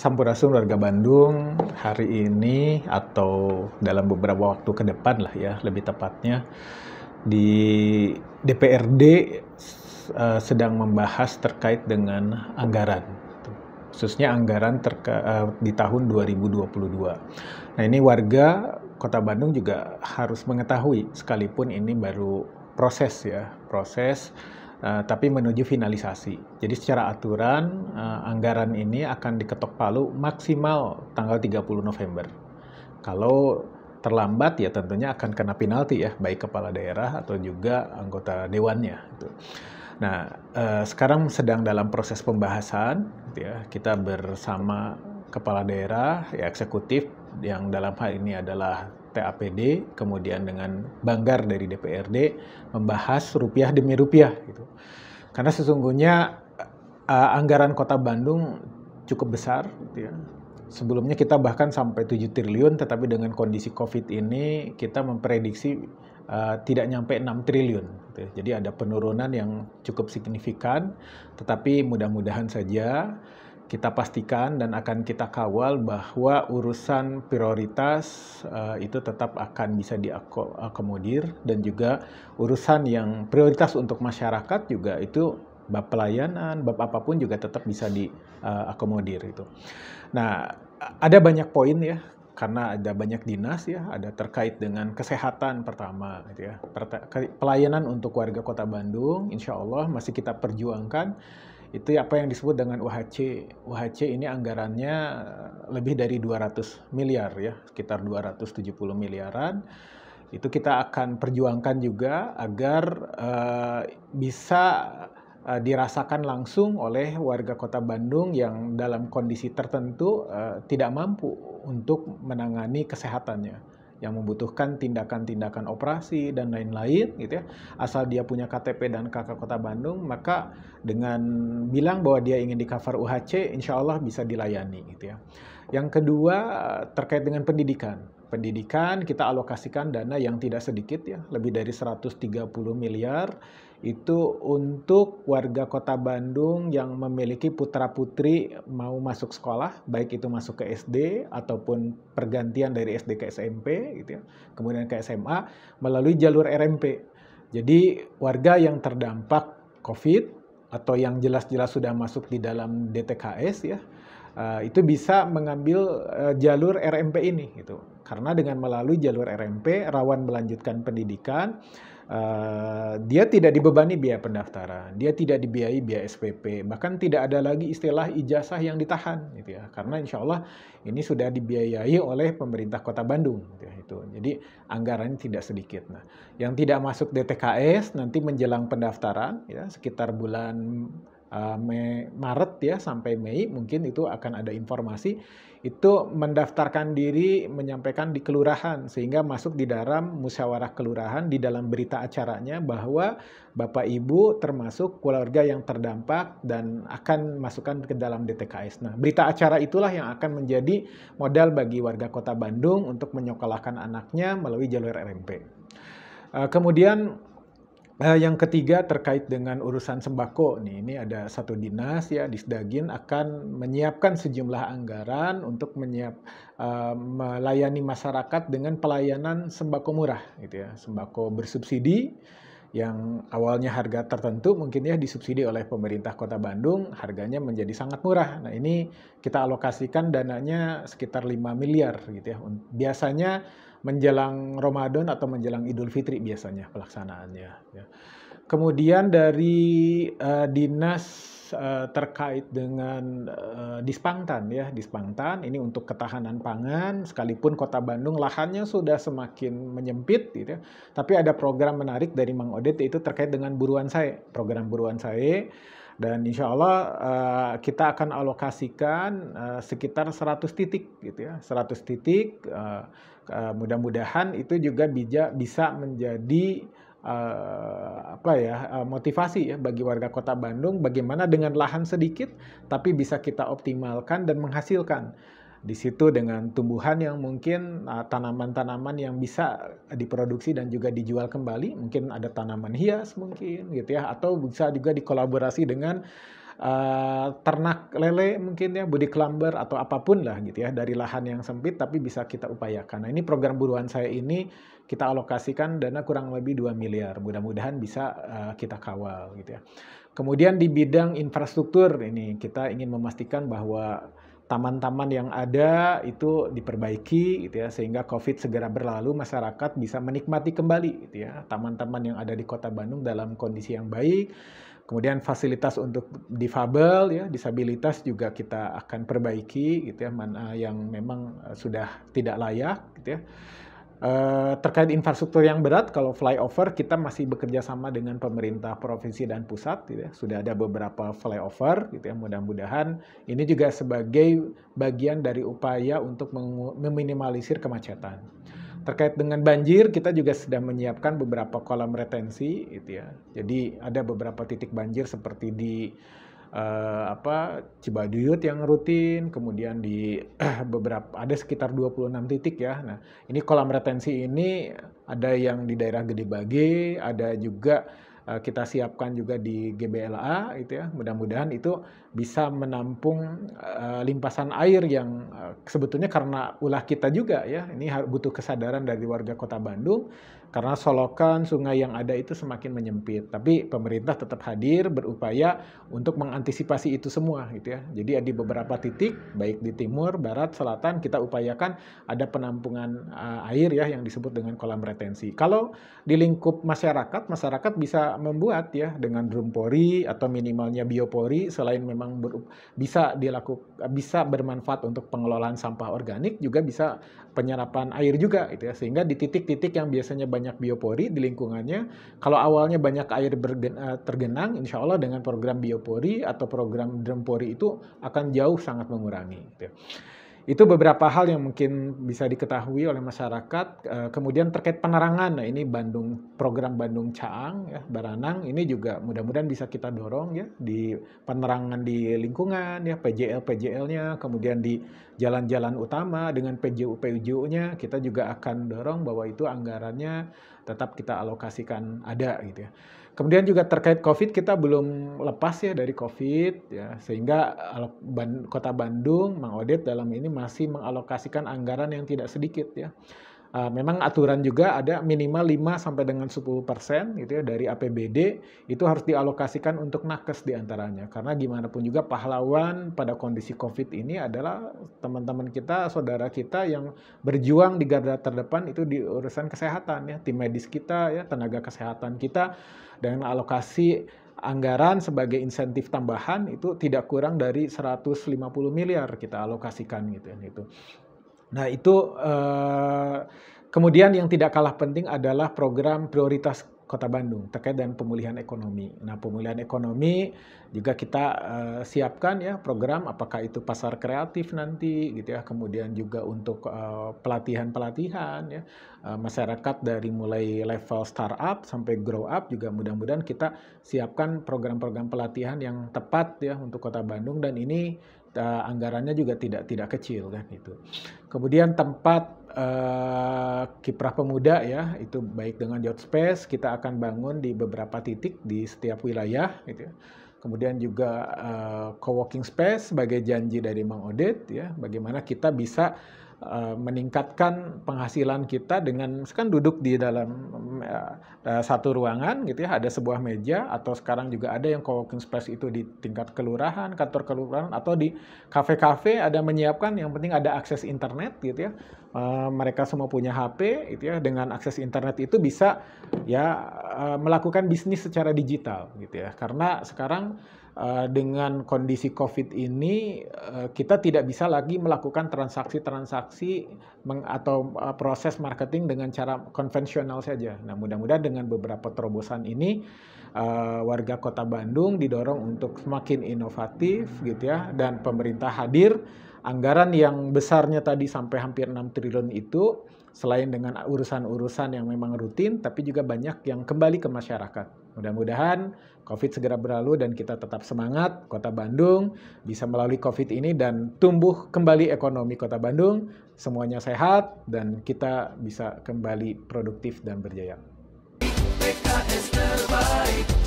Sampurasun warga Bandung, hari ini atau dalam beberapa waktu ke depan lah ya, lebih tepatnya di DPRD sedang membahas terkait dengan anggaran, khususnya anggaran di tahun 2022. Nah, ini warga Kota Bandung juga harus mengetahui, sekalipun ini baru proses ya, tapi menuju finalisasi. Jadi secara aturan anggaran ini akan diketok palu maksimal tanggal 30 November. Kalau terlambat ya tentunya akan kena penalti ya, baik kepala daerah atau juga anggota dewannya. Gitu. Nah, sekarang sedang dalam proses pembahasan, gitu ya. Kita bersama kepala daerah, ya, eksekutif, yang dalam hal ini adalah TAPD, kemudian dengan Banggar dari DPRD, membahas rupiah demi rupiah. Gitu. Karena sesungguhnya anggaran Kota Bandung cukup besar, gitu ya. Sebelumnya kita bahkan sampai 7 triliun, tetapi dengan kondisi COVID ini kita memprediksi tidak nyampe 6 triliun. Gitu. Jadi ada penurunan yang cukup signifikan, tetapi mudah-mudahan saja kita pastikan dan akan kita kawal bahwa urusan prioritas itu tetap akan bisa diakomodir, dan juga urusan yang prioritas untuk masyarakat juga itu bab pelayanan, bab apapun juga tetap bisa diakomodir itu. Nah, ada banyak poin ya, karena ada banyak dinas ya, ada terkait dengan kesehatan pertama gitu ya. Pelayanan untuk warga Kota Bandung insya Allah masih kita perjuangkan. Itu apa yang disebut dengan UHC. UHC ini anggarannya lebih dari 200 miliar ya, sekitar 270 miliaran. Itu kita akan perjuangkan juga agar bisa dirasakan langsung oleh warga Kota Bandung yang dalam kondisi tertentu tidak mampu untuk menangani kesehatannya, yang membutuhkan tindakan-tindakan operasi dan lain-lain gitu ya. Asal dia punya KTP dan KK Kota Bandung, maka dengan bilang bahwa dia ingin di cover UHC, insya Allah bisa dilayani gitu ya. Yang kedua terkait dengan pendidikan. Pendidikan kita alokasikan dana yang tidak sedikit ya, lebih dari 130 miliar itu untuk warga Kota Bandung yang memiliki putra-putri mau masuk sekolah, baik itu masuk ke SD ataupun pergantian dari SD ke SMP gitu ya, kemudian ke SMA melalui jalur RMP. Jadi warga yang terdampak COVID atau yang jelas-jelas sudah masuk di dalam DTKS ya, itu bisa mengambil jalur RMP ini gitu. Karena dengan melalui jalur RMP rawan melanjutkan pendidikan, dia tidak dibebani biaya pendaftaran, dia tidak dibiayai biaya SPP, bahkan tidak ada lagi istilah ijazah yang ditahan gitu ya. Karena insya Allah ini sudah dibiayai oleh pemerintah Kota Bandung gitu ya, itu. Jadi anggarannya tidak sedikit. Nah, yang tidak masuk DTKS nanti menjelang pendaftaran ya, sekitar bulan Maret ya sampai Mei mungkin itu akan ada informasi, itu mendaftarkan diri, menyampaikan di kelurahan sehingga masuk di dalam musyawarah kelurahan, di dalam berita acaranya bahwa Bapak Ibu termasuk keluarga yang terdampak dan akan masukkan ke dalam DTKS. Nah, berita acara itulah yang akan menjadi modal bagi warga Kota Bandung untuk menyekolahkan anaknya melalui jalur RMP. Kemudian yang ketiga terkait dengan urusan sembako nih, ini ada satu dinas ya, Disdagin akan menyiapkan sejumlah anggaran untuk melayani masyarakat dengan pelayanan sembako murah gitu ya, sembako bersubsidi yang awalnya harga tertentu mungkin ya disubsidi oleh pemerintah Kota Bandung, harganya menjadi sangat murah. Nah, ini kita alokasikan dananya sekitar 5 miliar gitu ya. Biasanya menjelang Ramadan atau menjelang Idul Fitri biasanya pelaksanaannya. Ya. Kemudian dari dinas terkait dengan Dispangtan ya, Dispangtan ini untuk ketahanan pangan, sekalipun Kota Bandung lahannya sudah semakin menyempit gitu ya, tapi ada program menarik dari Mang Odet yaitu terkait dengan buruan sae, program buruan sae. Dan insya Allah kita akan alokasikan sekitar 100 titik gitu ya, 100 titik. Mudah-mudahan itu juga bisa menjadi motivasi ya bagi warga Kota Bandung bagaimana dengan lahan sedikit tapi bisa kita optimalkan dan menghasilkan. Di situ dengan tumbuhan yang mungkin tanaman-tanaman yang bisa diproduksi dan juga dijual kembali, mungkin ada tanaman hias mungkin gitu ya, atau bisa juga dikolaborasi dengan ternak lele mungkin ya, budi klamber atau apapun lah gitu ya, dari lahan yang sempit tapi bisa kita upayakan. Nah, ini program buruan saya ini kita alokasikan dana kurang lebih 2 miliar. Mudah-mudahan bisa kita kawal gitu ya. Kemudian di bidang infrastruktur ini kita ingin memastikan bahwa taman-taman yang ada itu diperbaiki gitu ya, sehingga COVID segera berlalu, masyarakat bisa menikmati kembali gitu ya taman-taman yang ada di Kota Bandung dalam kondisi yang baik. Kemudian fasilitas untuk difabel ya, disabilitas juga kita akan perbaiki gitu ya, mana yang memang sudah tidak layak gitu ya. Terkait infrastruktur yang berat, kalau flyover kita masih bekerja sama dengan pemerintah provinsi dan pusat gitu ya. Sudah ada beberapa flyover gitu ya. Mudah-mudahan ini juga sebagai bagian dari upaya untuk meminimalisir kemacetan. Terkait dengan banjir, kita juga sedang menyiapkan beberapa kolam retensi gitu ya. Jadi ada beberapa titik banjir seperti di Cibaduyut yang rutin, kemudian di beberapa ada sekitar 26 titik ya. Nah, ini kolam retensi ini ada yang di daerah Gede Bage, ada juga kita siapkan juga di GBLA gitu ya. Mudah-mudahan itu bisa menampung limpasan air yang sebetulnya karena ulah kita juga ya. Ini butuh kesadaran dari warga Kota Bandung karena solokan sungai yang ada itu semakin menyempit. Tapi pemerintah tetap hadir berupaya untuk mengantisipasi itu semua gitu ya. Jadi di beberapa titik baik di timur, barat, selatan kita upayakan ada penampungan air ya yang disebut dengan kolam retensi. Kalau di lingkup masyarakat bisa membuat ya dengan drum pori atau minimalnya biopori, selain memang bisa bermanfaat untuk pengelolaan sampah organik, juga bisa penyerapan air juga gitu ya. Sehingga di titik-titik yang biasanya banyak biopori di lingkungannya, kalau awalnya banyak air tergenang, insya Allah dengan program biopori atau program drum pori itu akan jauh sangat mengurangi gitu ya. Itu beberapa hal yang mungkin bisa diketahui oleh masyarakat. Kemudian terkait penerangan, nah ini program Bandung Caang ya, Baranang, ini juga mudah-mudahan bisa kita dorong ya di penerangan di lingkungan ya, PJL-PJL-nya, kemudian di jalan-jalan utama dengan PJU-PJU-nya kita juga akan dorong bahwa itu anggarannya tetap kita alokasikan ada gitu ya. Kemudian juga terkait COVID, kita belum lepas ya dari COVID, ya, sehingga Kota Bandung, Mang Odet dalam ini masih mengalokasikan anggaran yang tidak sedikit ya. Memang aturan juga ada minimal 5 sampai dengan 10% gitu ya dari APBD itu harus dialokasikan untuk nakes diantaranya. Karena gimana pun juga pahlawan pada kondisi COVID ini adalah teman-teman kita, saudara kita yang berjuang di garda terdepan itu di urusan kesehatan ya, tim medis kita ya, tenaga kesehatan kita, dengan alokasi anggaran sebagai insentif tambahan itu tidak kurang dari 150 miliar kita alokasikan gitu ya itu. Nah itu kemudian yang tidak kalah penting adalah program prioritas Kota Bandung terkait dengan pemulihan ekonomi. Nah pemulihan ekonomi juga kita siapkan ya program, apakah itu pasar kreatif nanti gitu ya, kemudian juga untuk pelatihan-pelatihan ya masyarakat dari mulai level startup sampai grow up juga mudah-mudahan kita siapkan program-program pelatihan yang tepat ya untuk Kota Bandung, dan ini anggarannya juga tidak kecil kan itu. Kemudian tempat kiprah pemuda ya, itu baik dengan Youth Space kita akan bangun di beberapa titik di setiap wilayah gitu ya. Kemudian juga co-working space sebagai janji dari Mang Odet ya, bagaimana kita bisa meningkatkan penghasilan kita dengan kan duduk di dalam satu ruangan gitu ya, ada sebuah meja, atau sekarang juga ada yang co-working space itu di tingkat kelurahan, kantor kelurahan, atau di kafe-kafe ada menyiapkan, yang penting ada akses internet gitu ya. Mereka semua punya HP gitu ya, dengan akses internet itu bisa ya melakukan bisnis secara digital gitu ya. Karena sekarang dengan kondisi COVID ini kita tidak bisa lagi melakukan transaksi-transaksi atau proses marketing dengan cara konvensional saja. Nah, mudah-mudahan dengan beberapa terobosan ini warga Kota Bandung didorong untuk semakin inovatif gitu ya, dan pemerintah hadir. Anggaran yang besarnya tadi sampai hampir 6 triliun itu selain dengan urusan-urusan yang memang rutin, tapi juga banyak yang kembali ke masyarakat. Mudah-mudahan COVID segera berlalu dan kita tetap semangat, Kota Bandung bisa melalui COVID ini dan tumbuh kembali ekonomi Kota Bandung, semuanya sehat dan kita bisa kembali produktif dan berjaya. PKS terbaik.